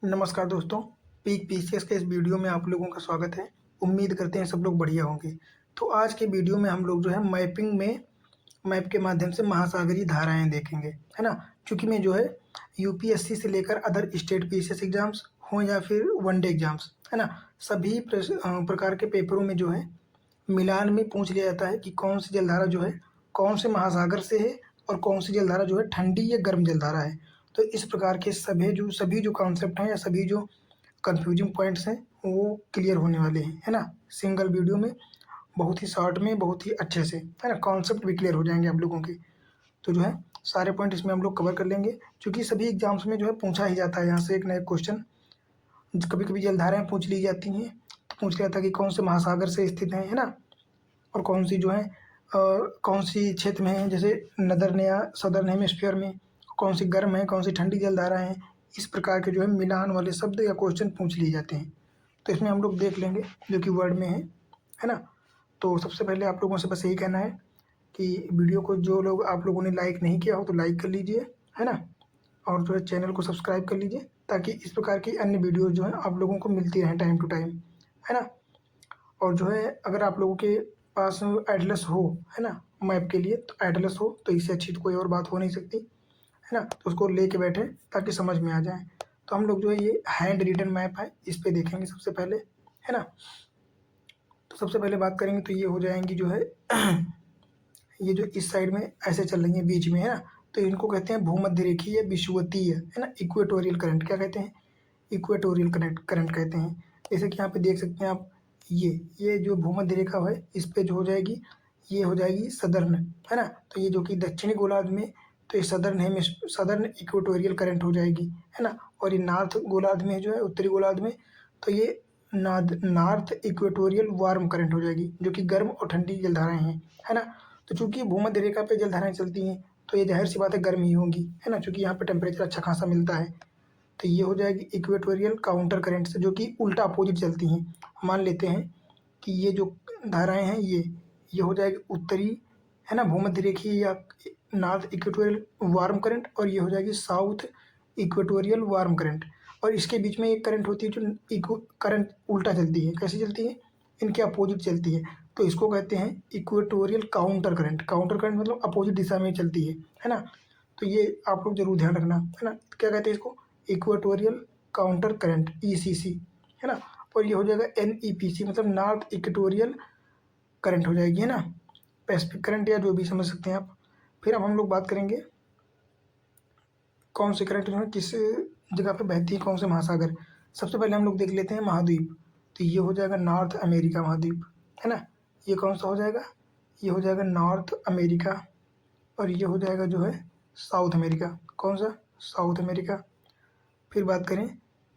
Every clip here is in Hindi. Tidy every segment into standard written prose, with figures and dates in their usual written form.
नमस्कार दोस्तों, पीक पीसीएस के इस वीडियो में आप लोगों का स्वागत है। उम्मीद करते हैं सब लोग बढ़िया होंगे। तो आज के वीडियो में हम लोग जो है मैपिंग में मैप के माध्यम से महासागरीय धाराएँ देखेंगे, है ना? चूँकि मैं जो है यूपीएससी से लेकर अदर स्टेट पीसीएस एग्ज़ाम्स हों या फिर वनडे एग्ज़ाम्स, है ना? सभी प्रकार के पेपरों में जो है मिलान में पूछ लिया जाता है कि कौन सी जलधारा जो है कौन से महासागर से है और कौन सी जलधारा जो है ठंडी या गर्म जलधारा है। तो इस प्रकार के सभी जो कॉन्सेप्ट हैं या सभी जो कन्फ्यूजिंग पॉइंट्स हैं वो क्लियर होने वाले हैं, है ना? सिंगल वीडियो में बहुत ही शॉर्ट में बहुत ही अच्छे से, है ना? कॉन्सेप्ट भी क्लियर हो जाएंगे आप लोगों के। तो जो है सारे पॉइंट इसमें हम लोग कवर कर लेंगे, क्योंकि सभी एग्जाम्स में जो है पूछा ही जाता है यहाँ से एक ना एक क्वेश्चन। कभी कभी जलधाराएँ पूछ ली जाती हैं, तो पूछ लिया था कि कौन से महासागर से स्थित हैं, है ना? और कौन सी जो है कौन सी क्षेत्र में है, जैसे नदर्न या सदर्न हेमिस्फीयर में कौन सी गर्म है, कौन सी ठंडी जलधारा है। इस प्रकार के जो है मिलान वाले शब्द या क्वेश्चन पूछ लिए जाते हैं। तो इसमें हम लोग देख लेंगे जो कि वर्ड में है ना? तो सबसे पहले आप लोगों से बस यही कहना है कि वीडियो को जो लोग आप लोगों ने लाइक नहीं किया हो तो लाइक कर लीजिए, है ना? और जो है चैनल को सब्सक्राइब कर लीजिए, ताकि इस प्रकार की अन्य वीडियोज़ जो हैं आप लोगों को मिलती रहें टाइम टू टाइम, है ना? और जो है अगर आप लोगों के पास एटलस हो, है ना, मैप के लिए, तो एटलस हो तो इससे अच्छी तो कोई और बात हो नहीं सकती, है ना? तो उसको लेके बैठे ताकि समझ में आ जाए। तो हम लोग जो है ये हैंड रिटन मैप है, इस पे देखेंगे सबसे पहले, है ना? तो सबसे पहले बात करेंगे तो ये हो जाएंगी जो है ये जो इस साइड में ऐसे चल रही है बीच में, है ना? तो इनको कहते हैं भूमध्य रेखीय विषुवतीय, है ना? इक्वेटोरियल करंट क्या कहते हैं? इक्वेटोरियल करंट करंट कहते हैं। जैसे कि यहाँ पे देख सकते हैं आप, ये जो भूमध्य रेखा है इस पे जो हो जाएगी, ये हो जाएगी सदर्न, है ना? तो ये जो कि दक्षिणी गोलार्ध में, तो ये सदर्न इक्वेटोरियल करंट हो जाएगी, है ना? और ये नॉर्थ गोलार्ध में जो है, उत्तरी गोलार्ध में, तो ये नॉर्थ इक्वेटोरियल वार्म करंट हो जाएगी, जो कि गर्म और ठंडी जलधाराएं हैं, है ना? तो चूंकि भूमध्य रेखा पे जलधाराएं चलती हैं, तो ये जाहिर सी बात है गर्म ही होंगी, है ना? चूंकि यहाँ पे टेम्परेचर अच्छा खासा मिलता है। तो ये हो जाएगी इक्वेटोरियल काउंटर करंट से, जो कि उल्टा अपोजिट चलती हैं। मान लेते हैं कि ये जो धाराएं हैं ये हो जाएगी उत्तरी, है ना, भूमध्य रेखीय या नॉर्थ इक्वेटोरियल वार्म करंट, और ये हो जाएगी साउथ इक्वेटोरियल वार्म करंट। और इसके बीच में एक करंट होती है जो इक्व करंट उल्टा चलती है। कैसे चलती है? इनके अपोजिट चलती है। तो इसको कहते हैं equatorial counter current. Counter current मतलब अपोजिट दिशा में चलती है ना? तो ये आप लोग जरूर ध्यान रखना, है ना? क्या कहते हैं इसको? इक्वेटोरियल काउंटर करंट, ईसीसी, है ना? और ये हो जाएगा एनईपीसी, मतलब नॉर्थ इक्वेटोरियल करंट हो जाएगी, है ना? पैसिफिक करंट या जो भी समझ सकते हैं आप। फिर अब हम लोग बात करेंगे कौन से करंट जो है किस जगह पे बहती है, कौन से महासागर। सबसे पहले हम लोग देख लेते हैं महाद्वीप। तो ये हो जाएगा नॉर्थ अमेरिका महाद्वीप, है ना? ये कौन सा हो जाएगा? ये हो जाएगा नॉर्थ अमेरिका। और ये हो जाएगा जो है साउथ अमेरिका। कौन सा? South America. फिर बात करें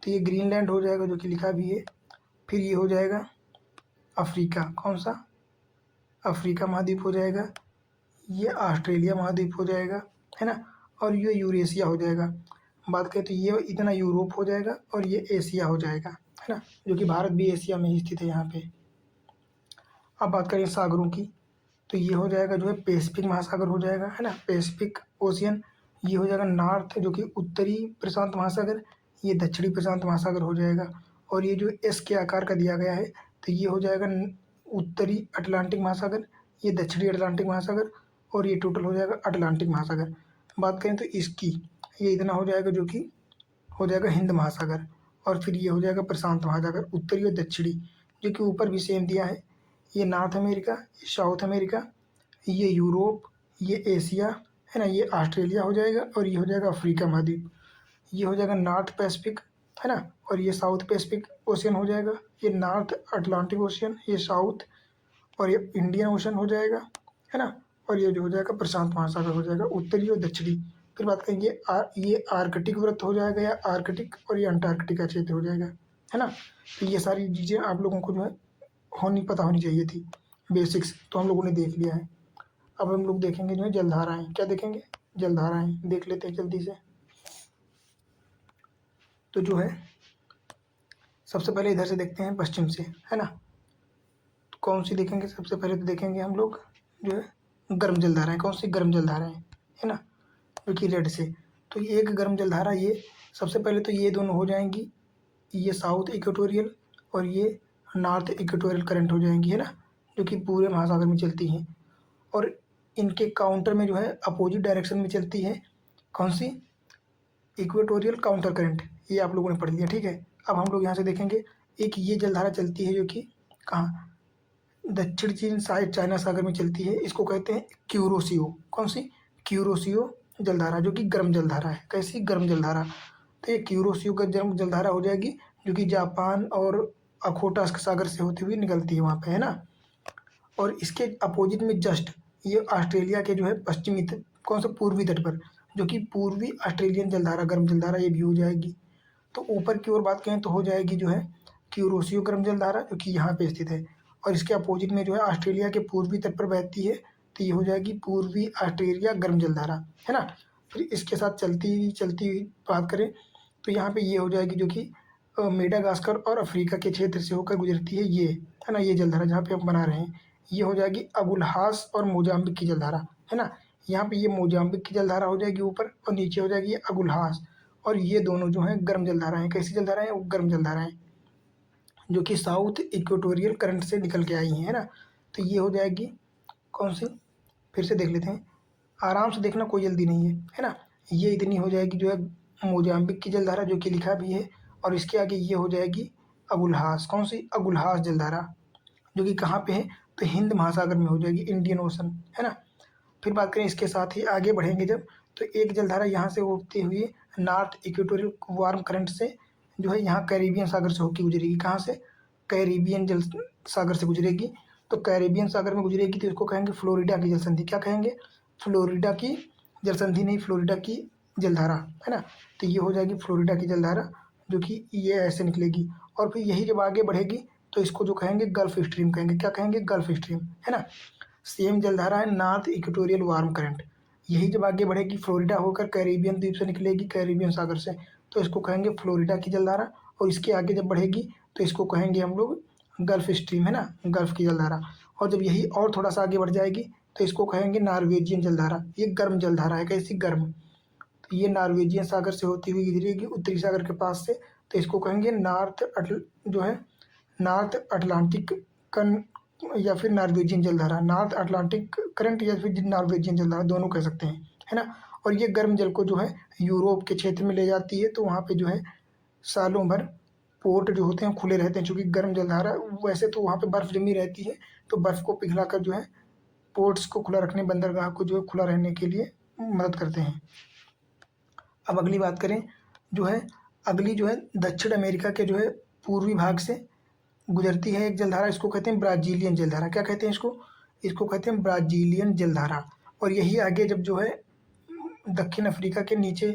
तो ये ग्रीनलैंड हो जाएगा, जो कि लिखा भी है। फिर ये हो जाएगा अफ्रीका। कौन सा? अफ्रीका महाद्वीप हो जाएगा। ये ऑस्ट्रेलिया महाद्वीप हो जाएगा, है ना? और ये यूरेशिया हो जाएगा। बात करें तो ये इतना यूरोप हो जाएगा, और ये एशिया हो जाएगा, है ना? जो कि भारत भी एशिया में ही स्थित है यहाँ पे। अब बात करें सागरों की, तो ये हो जाएगा जो है पैसिफिक महासागर हो जाएगा, है ना? Pacific ocean. ये हो जाएगा नॉर्थ, जो कि उत्तरी प्रशांत महासागर। ये दक्षिणी प्रशांत महासागर हो जाएगा। और ये जो एस के आकार का दिया गया है, तो ये हो जाएगा उत्तरी अटलांटिक महासागर, ये दक्षिणी अटलांटिक महासागर, और ये टोटल हो जाएगा अटलांटिक महासागर। बात करें तो इसकी, ये इतना हो जाएगा, जो कि हो जाएगा हिंद महासागर। और फिर ये हो जाएगा प्रशांत महासागर, उत्तरी और दक्षिणी, जो कि ऊपर भी सेम दिया है। ये नॉर्थ अमेरिका, ये साउथ अमेरिका, ये यूरोप, ये एशिया, है ना? ये ऑस्ट्रेलिया हो जाएगा। और ये हो जाएगा अफ्रीका महाद्वीप। ये हो जाएगा नॉर्थ पैसिफिक, है ना? और ये साउथ पैसिफिक ओशियन हो जाएगा। ये नॉर्थ अटलांटिक ओशियन, ये साउथ, और ये इंडियन ओशन हो जाएगा, है ना? और ये जो हो जाएगा प्रशांत महासागर हो जाएगा, उत्तरी और दक्षिणी। फिर बात करेंगे ये आर्कटिक वृत्त हो जाएगा, या आर्कटिक, और ये अंटार्कटिका क्षेत्र हो जाएगा, है ना? तो ये सारी चीज़ें आप लोगों को जो है पता होनी चाहिए थी, बेसिक्स तो हम लोगों ने देख लिया है। अब हम लोग देखेंगे जो है जलधाराएं। क्या देखेंगे? जलधाराएं देख लेते हैं जल्दी से। तो जो है सबसे पहले इधर से देखते हैं, पश्चिम से, है ना? तो कौन सी देखेंगे? सबसे पहले तो देखेंगे हम लोग जो है गर्म जलधाराएं। कौन सी? गर्म जलधाराएं, है ना? जो कि रेड से। तो ये एक गर्म जलधारा, ये सबसे पहले तो ये दोनों हो जाएंगी ये साउथ इक्वेटोरियल और ये नॉर्थ इक्वेटोरियल करंट हो जाएंगी, है ना, जो कि पूरे महासागर में चलती हैं। और इनके काउंटर में जो है अपोजिट डायरेक्शन में चलती है कौन सी, इक्वेटोरियल काउंटर करंट। ये आप लोगों ने पढ़ लिया, ठीक है। अब हम लोग यहाँ से देखेंगे, एक ये जलधारा चलती है जो कि कहाँ, दक्षिण चीन साइड चाइना सागर में चलती है। इसको कहते हैं क्यूरोसियो। कौन सी, क्यूरोसियो जलधारा, जो कि गर्म जलधारा है। कैसी, गर्म जलधारा। तो ये क्यूरोसियो का गर्म जलधारा हो जाएगी, जो कि जापान और अखोटास्क सागर से होती हुई निकलती है वहाँ पे, है ना। और इसके अपोजिट में जस्ट ये ऑस्ट्रेलिया के जो है पश्चिमी कौन सा, पूर्वी तट पर, जो कि पूर्वी ऑस्ट्रेलियन जलधारा, गर्म जलधारा, ये भी हो जाएगी। तो ऊपर की ओर बात करें तो हो जाएगी जो है क्यूरोसियो गर्म जलधारा, जो कि यहाँ पे स्थित है। और इसके अपोजिट में जो है ऑस्ट्रेलिया के पूर्वी तट पर बहती है, तो ये हो जाएगी पूर्वी ऑस्ट्रेलिया गर्म जलधारा, है ना। फिर इसके साथ चलती हुई बात करें तो यहाँ पे ये हो जाएगी, जो कि मेडागास्कर और अफ्रीका के क्षेत्र से होकर गुजरती है, ये है ना, ये जलधारा जहाँ पे हम बना रहे हैं, ये हो जाएगी अबुलहास और मोजाम्बिक की जलधारा, है ना। यहाँ पे ये मोजाम्बिक की जलधारा हो जाएगी ऊपर, और नीचे हो जाएगी ये अबुलहास। और ये दोनों जो हैं गर्म जलधारा हैं। कैसी जलधारा हैं, वो गर्म जलधारा हैं, जो कि साउथ इक्वेटोरियल करंट से निकल के आई हैं, है ना। तो ये हो जाएगी कौन सी, फिर से देख लेते हैं, आराम से देखना, कोई जल्दी नहीं है ना। ये इतनी हो जाएगी जो है मोजाम्बिक की जलधारा, जो कि लिखा भी है। और इसके आगे ये हो जाएगी अबुलहास। कौन सी, अबुलहास जलधारा, जो कि कहाँ पे है, तो हिंद महासागर में हो जाएगी, इंडियन ओशन, है ना। फिर बात करें इसके साथ ही आगे बढ़ेंगे जब, तो एक जलधारा यहाँ से होती हुई नॉर्थ इक्वेटोरियल वार्म करंट से जो है यहाँ कैरिबियन सागर से होकर गुजरेगी। कहाँ से, कैरिबियन जल सागर से गुजरेगी। तो कैरिबियन सागर में गुजरेगी तो इसको कहेंगे फ्लोरिडा की जलसंधि। क्या कहेंगे, फ्लोरिडा की जलसंधि, नहीं, फ्लोरिडा की जलधारा, है ना। तो ये हो जाएगी फ्लोरिडा की जलधारा, जो कि ये ऐसे निकलेगी। और फिर यही जब आगे बढ़ेगी तो इसको जो कहेंगे गल्फ स्ट्रीम कहेंगे। क्या कहेंगे, गल्फ स्ट्रीम, है ना। सेम जलधारा है नॉर्थ इक्वेटोरियल वार्म करंट। यही जब आगे बढ़ेगी फ्लोरिडा होकर कैरिबियन द्वीप से निकलेगी, कैरिबियन सागर से, तो इसको कहेंगे फ्लोरिडा की जलधारा। और इसके आगे जब बढ़ेगी तो इसको कहेंगे हम लोग गल्फ स्ट्रीम, है ना, गल्फ की जलधारा। और जब यही और थोड़ा सा आगे बढ़ जाएगी तो इसको कहेंगे नॉर्वेजियन जलधारा। ये गर्म जलधारा है। कैसी, गर्म। तो ये नॉर्वेजियन सागर से होती हुई गुजरेगी उत्तरी सागर के पास से, तो इसको कहेंगे जो है नॉर्थ अटलांटिक कन या फिर नॉर्वेजियन जलधारा, नॉर्थ अटलांटिक करंट या फिर नॉर्वेजियन जलधारा, दोनों कह सकते हैं, है ना। और ये गर्म जल को जो है यूरोप के क्षेत्र में ले जाती है, तो वहाँ पे जो है सालों भर पोर्ट जो होते हैं खुले रहते हैं, चूँकि गर्म जलधारा, वैसे तो वहाँ पे बर्फ़ जमी रहती है, तो बर्फ़ को पिघलाकर जो है पोर्ट्स को खुला रखने, बंदरगाह को जो है खुला रहने के लिए मदद करते हैं। अब अगली बात करें जो है, अगली जो है दक्षिण अमेरिका के जो है पूर्वी भाग से गुजरती है एक जलधारा, इसको कहते हैं ब्राज़ीलियन जलधारा। क्या कहते हैं इसको, इसको कहते हैं ब्राज़ीलियन जलधारा। और यही आगे जब जो है दक्षिण अफ्रीका के नीचे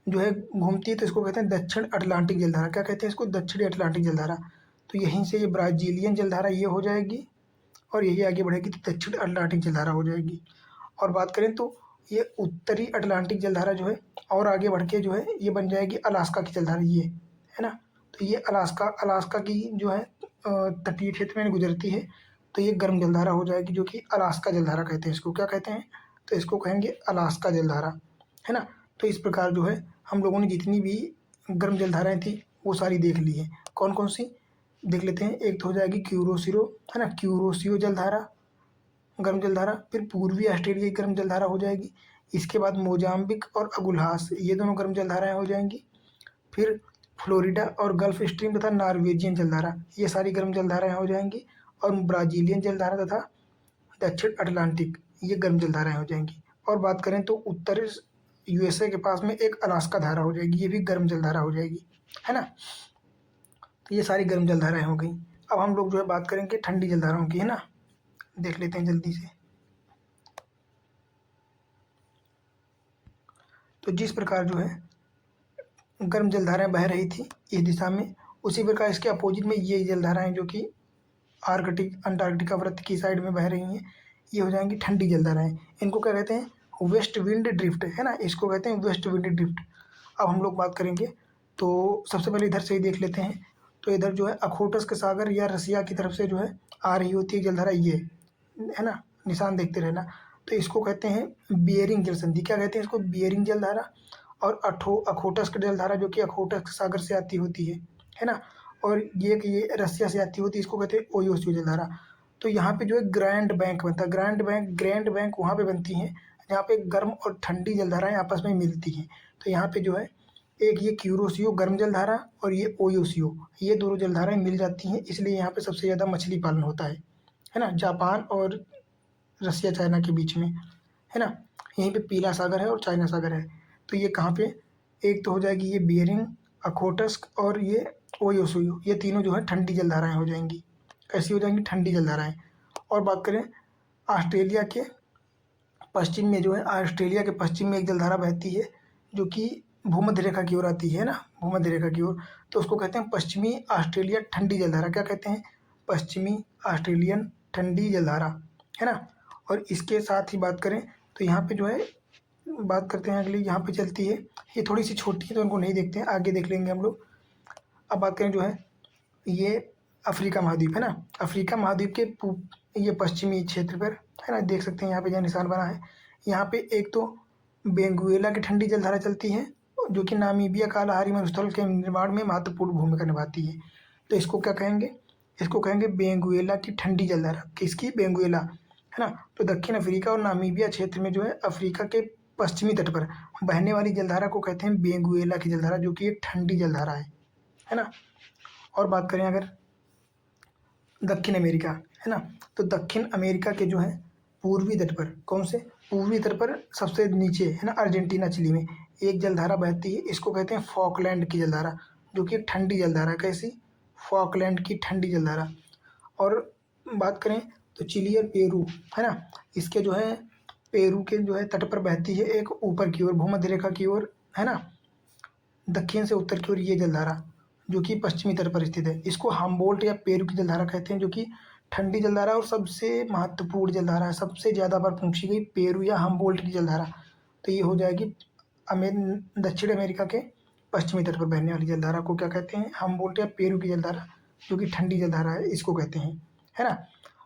जो है घूमती है तो इसको कहते हैं दक्षिण अटलांटिक जलधारा। क्या कहते हैं इसको, दक्षिणी अटलांटिक जलधारा। तो यहीं से ये ब्राज़ीलियन जलधारा ये हो जाएगी, और यही आगे बढ़ेगी तो दक्षिण अटलांटिक जलधारा हो जाएगी। और बात करें तो ये उत्तरी अटलांटिक जलधारा जो है और आगे बढ़ के जो है ये बन जाएगी अलास्का की जलधारा, ये, है ना। तो ये अलास्का की जो है तटीय क्षेत्र में गुजरती है, तो ये गर्म जलधारा हो जाएगी, जो कि अलास्का जलधारा कहते हैं इसको। क्या कहते हैं, तो इसको कहेंगे अलास्का जलधारा, है ना। तो इस प्रकार जो है हम लोगों ने जितनी भी गर्म जलधाराएँ थी वो सारी देख ली हैं। कौन कौन सी देख लेते हैं। एक तो हो जाएगी क्यूरोसिरो, है ना, क्यूरोसियो जलधारा, गर्म जलधारा। फिर पूर्वी ऑस्ट्रेलिया की गर्म जलधारा हो जाएगी। इसके बाद मोजाम्बिक और अगुल्हास, ये दोनों गर्म जलधाराएँ हो जाएंगी। फिर फ्लोरिडा और गल्फ स्ट्रीम तथा नॉर्वेजियन जलधारा, ये सारी गर्म जलधाराएँ हो जाएंगी। और ब्राज़ीलियन जलधारा तथा दक्षिण अटलांटिक, ये गर्म जलधाराएँ हो जाएंगी। और बात करें तो उत्तर यूएसए के पास में एक अलास्का धारा हो जाएगी, ये भी गर्म जलधारा हो जाएगी, है ना। तो ये सारी गर्म जलधाराएँ हो गई। अब हम लोग जो है बात करेंगे ठंडी जलधाराओं की, है ना। देख लेते हैं जल्दी से। तो जिस प्रकार जो है गर्म जलधाराएँ बह रही थी इस दिशा में, उसी प्रकार इसके अपोजिट में ये जलधाराएँ जो कि आर्कटिक अंटार्कटिका वृत्त की साइड में बह रही हैं, ये हो जाएंगी ठंडी जलधाराएँ। इनको क्या कहते हैं, वेस्ट विंड ड्रिफ्ट, है ना, इसको कहते हैं वेस्ट विंड ड्रिफ्ट। अब हम लोग बात करेंगे तो सबसे पहले इधर से ही देख लेते हैं। तो इधर जो है अखोटस्क सागर या रसिया की तरफ से जो है आ रही होती है जलधारा, ये, है ना, निशान देखते रहना। तो इसको कहते हैं बियरिंग जलसंधि। क्या कहते हैं इसको, बियरिंग जलधारा। और अखोटस्क जलधारा जो कि अखोटस्क सागर से आती होती है, है ना। और ये रसिया से आती होती है, इसको कहते हैं ओयोसियो जलधारा। तो यहाँ पे जो है ग्रैंड बैंक बनता है। ग्रैंड बैंक वहाँ पे बनती हैं जहाँ पे गर्म और ठंडी जलधाराएं आपस में मिलती हैं। तो यहाँ पे जो है एक ये क्यूरोसियो गर्म जलधारा और ये ओयोसियो, ये दोनों जलधाराएं मिल जाती हैं, इसलिए यहाँ पे सबसे ज़्यादा मछली पालन होता है ना, जापान और रसिया चाइना के बीच में, है ना। यहीं पे पीला सागर है और चाइना सागर है। तो ये कहाँ पे, एक तो हो जाएगी ये बियरिंग, अखोटस्क और ये ओयोसुयो, ये तीनों जो है ठंडी जलधाराएं हो जाएंगी। कैसी हो जाएंगी, ठंडी जलधाराएं। और बात करें ऑस्ट्रेलिया के पश्चिम में, जो है ऑस्ट्रेलिया के पश्चिम में एक जलधारा बहती है जो कि भूमध्य रेखा की ओर आती है ना, भूमध्य रेखा की ओर। तो उसको कहते हैं पश्चिमी ऑस्ट्रेलिया ठंडी जलधारा। क्या कहते हैं, पश्चिमी ऑस्ट्रेलियन ठंडी जलधारा, है ना। और इसके साथ ही बात करें तो यहाँ पे जो है, बात करते हैं अगली, यहाँ पे चलती है, ये थोड़ी सी छोटी है तो उनको नहीं देखते हैं, आगे देख लेंगे हम लोग। अब बात करें जो है ये अफ्रीका महाद्वीप, है ना। अफ्रीका महाद्वीप के ये पश्चिमी क्षेत्र पर, है ना, देख सकते हैं यहाँ पे जो निशान बना है। यहाँ पे एक तो बेंगुएला की ठंडी जलधारा चलती है जो कि नामीबिया कालाहारी मरुस्थल के निर्माण में महत्वपूर्ण भूमिका निभाती है। तो इसको क्या कहेंगे, इसको कहेंगे बेंगुएला की ठंडी जलधारा। किसकी, बेंगुएला, है ना। तो दक्षिण अफ्रीका और नामीबिया क्षेत्र में जो है अफ्रीका के पश्चिमी तट पर बहने वाली जलधारा को कहते हैं बेंगुएला की जलधारा, जो कि एक ठंडी जलधारा है ना। और बात करें अगर दक्षिण अमेरिका, है ना, तो दक्षिण अमेरिका के जो है पूर्वी तट पर, कौन से पूर्वी तट पर सबसे नीचे, है ना, अर्जेंटीना चिली में एक जलधारा बहती है, इसको कहते हैं फॉकलैंड की जलधारा, जो कि एक ठंडी जलधारा है। कैसी, फॉकलैंड की ठंडी जलधारा। और बात करें तो चिली और पेरू, है ना, इसके जो है पेरू के जो है तट पर बहती है एक ऊपर की ओर भूमध्य रेखा की ओर, है ना, दक्षिण से उत्तर की ओर ये जलधारा जो कि पश्चिमी तट पर स्थित है, इसको हम्बोल्ट या पेरू की जलधारा कहते हैं, जो कि ठंडी जलधारा और सबसे महत्वपूर्ण जलधारा है। सबसे ज़्यादा बार पूछी गई पेरू या हम्बोल्ट की जलधारा, तो ये हो जाएगी दक्षिण अमेरिका के पश्चिमी तट पर बहने वाली जलधारा को क्या कहते हैं, हम्बोल्ट या पेरू की जलधारा, जो कि ठंडी जलधारा है, इसको कहते हैं, है ना।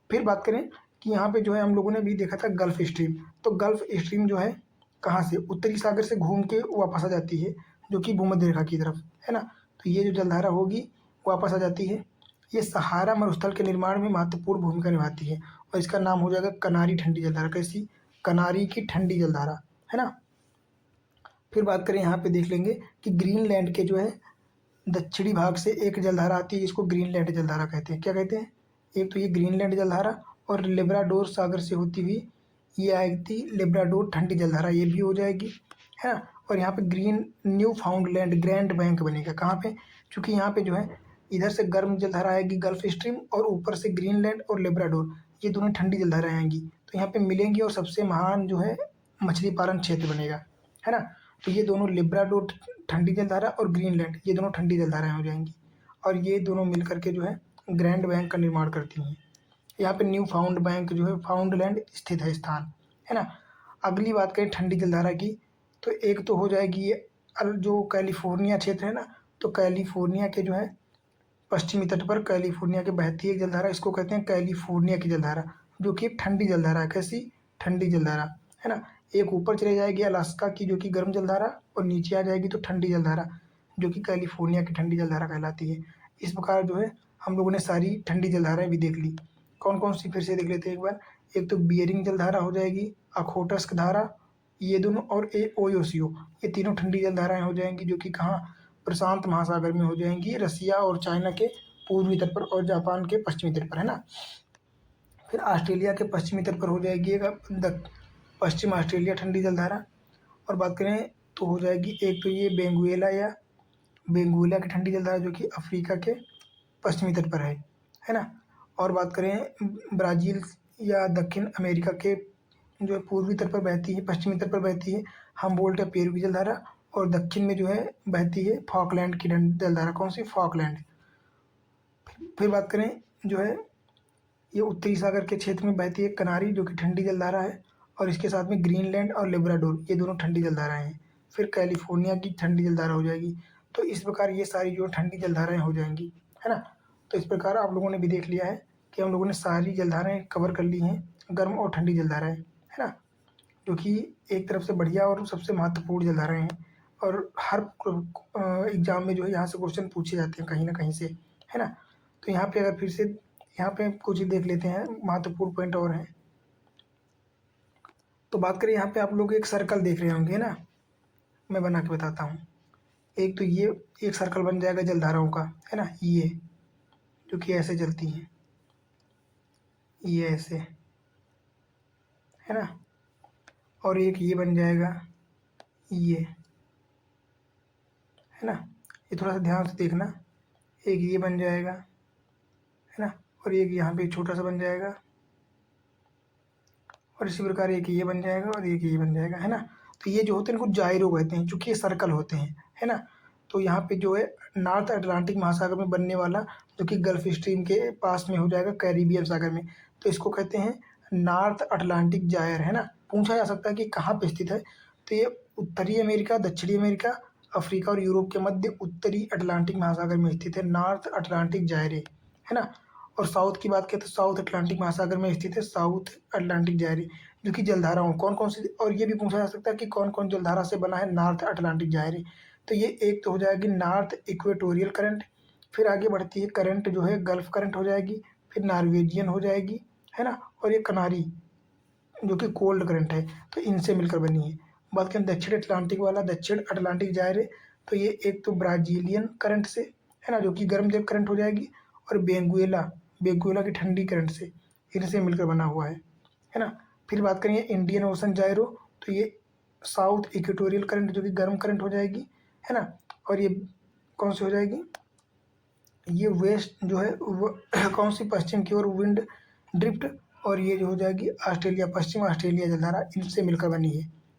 फिर बात करें कि यहाँ पे जो है हम लोगों ने भी देखा था गल्फ स्ट्रीम। तो गल्फ स्ट्रीम जो है कहाँ से, उत्तरी सागर से घूम के वापस आ जाती है, जो कि भूमध्य रेखा की तरफ, है ना। तो ये जो जलधारा होगी वापस आ जाती है, ये सहारा मरुस्थल के निर्माण में महत्वपूर्ण भूमिका निभाती है, और इसका नाम हो जाएगा कनारी ठंडी जलधारा। कैसी, कनारी की ठंडी जलधारा, है ना। फिर बात करें यहाँ पे देख लेंगे कि ग्रीनलैंड के जो है दक्षिणी भाग से एक जलधारा आती है, जिसको ग्रीनलैंड जलधारा कहते हैं। क्या कहते हैं, एक तो ये ग्रीनलैंड जलधारा, और लेब्राडोर सागर से होती हुई ये आएगी लेब्राडोर ठंडी जलधारा, ये भी हो जाएगी, है ना। और यहाँ पे ग्रीन न्यू फाउंडलैंड ग्रैंड बैंक बनेगा, कहाँ पे, क्योंकि यहाँ पे जो है इधर से गर्म जलधारा आएगी गल्फ स्ट्रीम, और ऊपर से ग्रीनलैंड और लेब्राडोर, ये दोनों ठंडी जलधाराएं आएंगी, तो यहाँ पे मिलेंगी, और सबसे महान जो है मछली पालन क्षेत्र बनेगा, है ना। तो ये दोनों लेब्राडोर ठंडी जलधारा और ग्रीनलैंड, ये दोनों ठंडी जलधाराएं हो जाएंगी, और ये दोनों मिल करके जो है ग्रैंड बैंक का निर्माण करती हैं। यहाँ पे न्यू फाउंड बैंक जो है फाउंडलैंड स्थित है स्थान, है ना। अगली बात करें ठंडी जलधारा की, तो एक तो हो जाएगी ये जो कैलिफोर्निया क्षेत्र है ना, तो कैलिफोर्निया के जो है पश्चिमी तट पर कैलिफोर्निया के बहती है एक जलधारा, इसको कहते हैं कैलिफोर्निया की जलधारा, जो कि एक ठंडी जलधारा है। कैसी, ठंडी जलधारा, है ना। एक ऊपर चले जाएगी अलास्का की, जो कि गर्म जलधारा, और नीचे आ जाएगी तो ठंडी जलधारा, जो कि कैलिफोर्निया की ठंडी जलधारा कहलाती है। इस प्रकार जो है हम लोगों ने सारी ठंडी जलधाराएं भी देख ली। कौन कौन सी फिर से देख लेते हैं एक बार। एक तो बियरिंग जलधारा हो जाएगी, अखोटस्क धारा, ये दोनों, और ए ओयोसियो, ये तीनों ठंडी जलधाराएं हो जाएंगी, जो कि कहाँ, प्रशांत महासागर में हो जाएंगी, रसिया और चाइना के पूर्वी तट पर और जापान के पश्चिमी तट पर, है ना। फिर ऑस्ट्रेलिया के पश्चिमी तट पर हो जाएगी एक पश्चिम ऑस्ट्रेलिया ठंडी जलधारा। और बात करें तो हो जाएगी एक तो ये बेंगुएला की ठंडी जलधारा, जो कि अफ्रीका के पश्चिमी तट पर है ना। और बात करें ब्राज़ील या दक्षिण अमेरिका के जो है पूर्वी तट पर बहती है, पश्चिमी तट पर बहती है हम्बोल्ट या पेरू की जलधारा, और दक्षिण में जो है बहती है फॉकलैंड की जलधारा। कौन सी, फॉकलैंड। फिर बात करें जो है ये उत्तरी सागर के क्षेत्र में बहती है कनारी, जो कि ठंडी जलधारा है, और इसके साथ में ग्रीनलैंड और लेब्राडोर, ये दोनों ठंडी जलधाराएं हैं। फिर कैलिफोर्निया की ठंडी जलधारा हो जाएगी। तो इस प्रकार ये सारी जो ठंडी जलधाराएं हो जाएंगी, है ना। तो इस प्रकार आप लोगों ने भी देख लिया है कि हम लोगों ने सारी जलधाराएं कवर कर ली हैं, गर्म और ठंडी जलधाराएं, है ना, जो कि एक तरफ से बढ़िया और सबसे महत्वपूर्ण जलधाराएं हैं। और हर एग्ज़ाम में जो है यहाँ से क्वेश्चन पूछे जाते हैं कहीं न कहीं से, है ना? तो यहाँ पे अगर फिर से यहाँ पे कुछ देख लेते हैं, महत्वपूर्ण पॉइंट और हैं। तो बात करें यहाँ पे आप लोग एक सर्कल देख रहे होंगे, है ना? मैं बना के बताता हूँ। एक तो ये एक सर्कल बन जाएगा जलधाराओं का, है ना? ये जो कि ऐसे चलती हैं, ये ऐसे, है ना? और एक ये बन जाएगा, ये, है ना? ये थोड़ा सा ध्यान से देखना। एक ये बन जाएगा, है ना? और एक यहाँ पे छोटा सा बन जाएगा, और इसी प्रकार एक ये बन जाएगा और एक ये बन जाएगा, है ना? तो ये जो होते हैं इनको जाइरो कहते हैं, चूँकि ये सर्कल होते हैं, है ना? तो यहाँ पे जो है नॉर्थ अटलांटिक महासागर में बनने वाला, जो कि गल्फ स्ट्रीम के पास में हो जाएगा कैरिबियन सागर में, तो इसको कहते हैं नॉर्थ अटलांटिक जायर, है ना? पूछा जा सकता है कि कहाँ पे स्थित है, तो ये उत्तरी अमेरिका, दक्षिणी अमेरिका, अफ्रीका और यूरोप के मध्य उत्तरी अटलांटिक महासागर में स्थित है नॉर्थ अटलांटिक जायरे, है ना? और साउथ की बात करें तो साउथ अटलांटिक महासागर में स्थित है साउथ अटलांटिक जायरे, जो कि जलधाराओं कौन कौन सी, और ये भी पूछा जा सकता है कि कौन कौन जलधारा से बना है नॉर्थ अटलांटिक जायरे। तो ये एक तो हो जाएगी नॉर्थ इक्वेटोरियल करंट, फिर आगे बढ़ती है करंट जो है गल्फ करंट हो जाएगी, फिर नॉर्वेजियन हो जाएगी, है ना? और ये कनारी जो कि कोल्ड करंट है, तो इनसे मिलकर बनी है। बात करें दक्षिण अटलांटिक वाला, दक्षिण अटलांटिक जायरे, तो ये एक तो ब्राज़ीलियन करंट से, है ना, जो कि गर्म जब करंट हो जाएगी, और बेंगुएला, बेंगुएला की ठंडी करंट से, इनसे मिलकर बना हुआ है ना? फिर बात करें इंडियन ओशन जायरो, तो ये साउथ इक्वेटोरियल करंट जो कि गर्म करंट हो जाएगी, है ना? और ये कौन सी हो जाएगी, ये वेस्ट जो है कौन सी पश्चिम की ओर विंड ड्रिफ्ट, और ये जो हो जाएगी ऑस्ट्रेलिया, पश्चिम ऑस्ट्रेलिया जलधारा, इनसे मिलकर बनी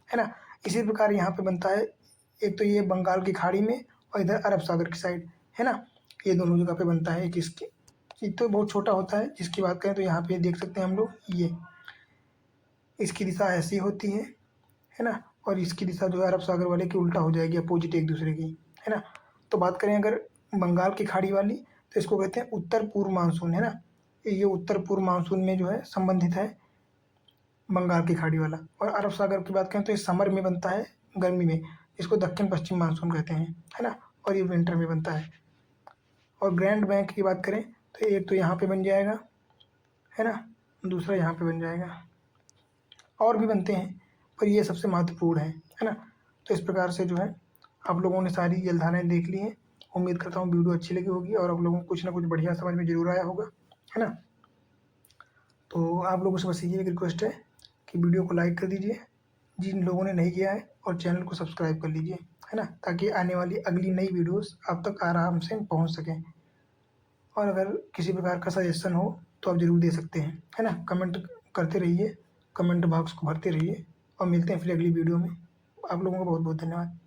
है ना? इसी प्रकार यहाँ पे बनता है, एक तो ये बंगाल की खाड़ी में और इधर अरब सागर की साइड, है ना? ये दोनों जगह पे बनता है। एक इसकी, ये तो बहुत छोटा होता है, जिसकी बात करें तो यहाँ पे देख सकते हैं हम लोग, ये इसकी दिशा ऐसी होती है ना? और इसकी दिशा जो है अरब सागर वाले की उल्टा हो जाएगी, अपोजिट एक दूसरे की, है ना? तो बात करें अगर बंगाल की खाड़ी वाली, तो इसको कहते हैं उत्तर पूर्व मानसून, है ना? ये उत्तर पूर्व मानसून में जो है संबंधित है बंगाल की खाड़ी वाला। और अरब सागर की बात करें तो ये समर में बनता है, गर्मी में, इसको दक्षिण पश्चिम मानसून कहते हैं, है ना? और ये विंटर में बनता है। और ग्रैंड बैंक की बात करें तो एक तो यहाँ पे बन जाएगा, है ना? दूसरा यहाँ पे बन जाएगा, और भी बनते हैं, पर ये सबसे महत्वपूर्ण है ना? तो इस प्रकार से जो है आप लोगों ने सारी जलधाराएँ देख ली हैं। उम्मीद करता हूँ वीडियो अच्छी लगी होगी और आप लोगों को कुछ ना कुछ बढ़िया समझ में ज़रूर आया होगा, है ना? तो आप लोगों से बस ये एक रिक्वेस्ट है कि वीडियो को लाइक कर दीजिए, जिन लोगों ने नहीं किया है, और चैनल को सब्सक्राइब कर लीजिए, है ना? ताकि आने वाली अगली नई वीडियोज़ आप तक आराम से पहुँच सकें। और अगर किसी प्रकार का सजेशन हो तो आप ज़रूर दे सकते हैं, है ना? कमेंट करते रहिए, कमेंट बॉक्स को भरते रहिए, और मिलते हैं फिर अगली वीडियो में। आप लोगों का बहुत बहुत धन्यवाद।